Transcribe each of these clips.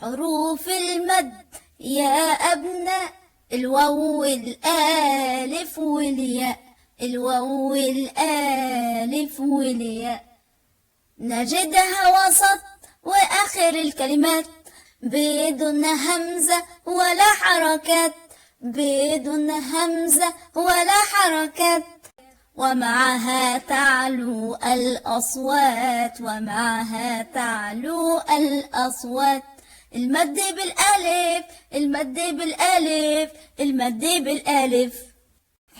حروف المد يا أبناء، الواو والألف والياء، الواو والألف والياء، نجدها وسط وآخر الكلمات بدون همزة ولا حركات، بدون همزة ولا حركات، ومعها تعلو الأصوات، ومعها تعلو الأصوات. المد بالألف، المد بالألف، المد بالألف.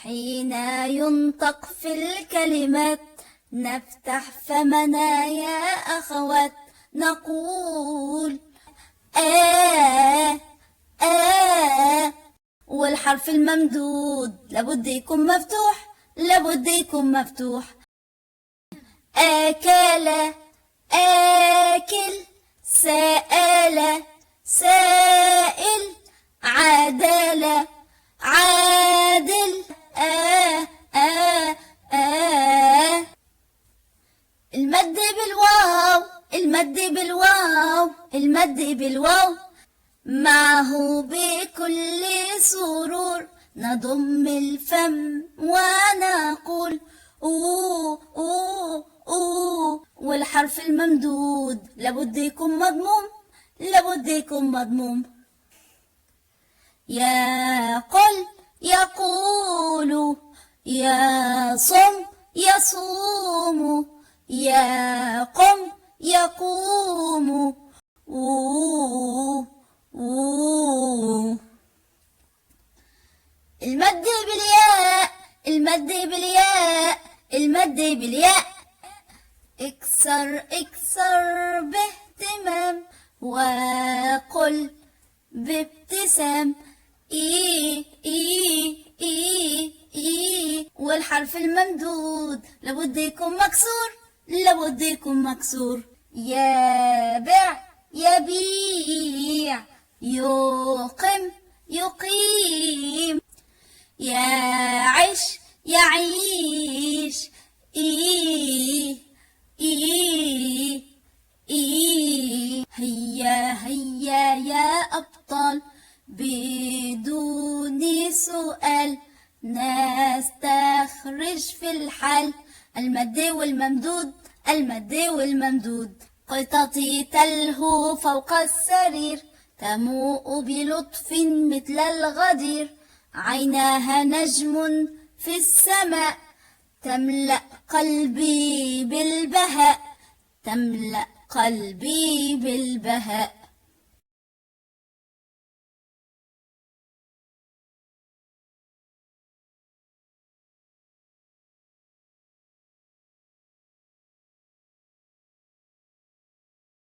حين ينطق في الكلمات نفتح فمنا يا أخوات، نقول والحرف الممدود لابد يكون مفتوح، لابد يكون مفتوح. أكل آكل، سأل سائل، عدل عادل، المد بالواو، المد بالواو، المد بالواو، معه بكل سرور نضم الفم ونقول أوه أوه أوه. والحرف الممدود لابد يكون مضموم، لابد يكون مضموم. يقل يقول، يصم يصوم، يقم يقوم، المد بالياء، المد بالياء، المد بالياء، اكسر اكسر باهتمام وقل بابتسام إي إي إي إي. والحرف الممدود لابد يكون مكسور، لابد يكون مكسور. يبيع يبيع، يقم يقيم، يعيش يعيش، إي إي إي. هيا هيا يا أبطال بدون سؤال نستخرج في الحال المد والممدود، المد والممدود. قطتي تلهو فوق السرير تموء بلطف مثل الغدير، عيناها نجم في السماء تملأ قلبي بالبهاء، تملأ قلبي بالبهاء.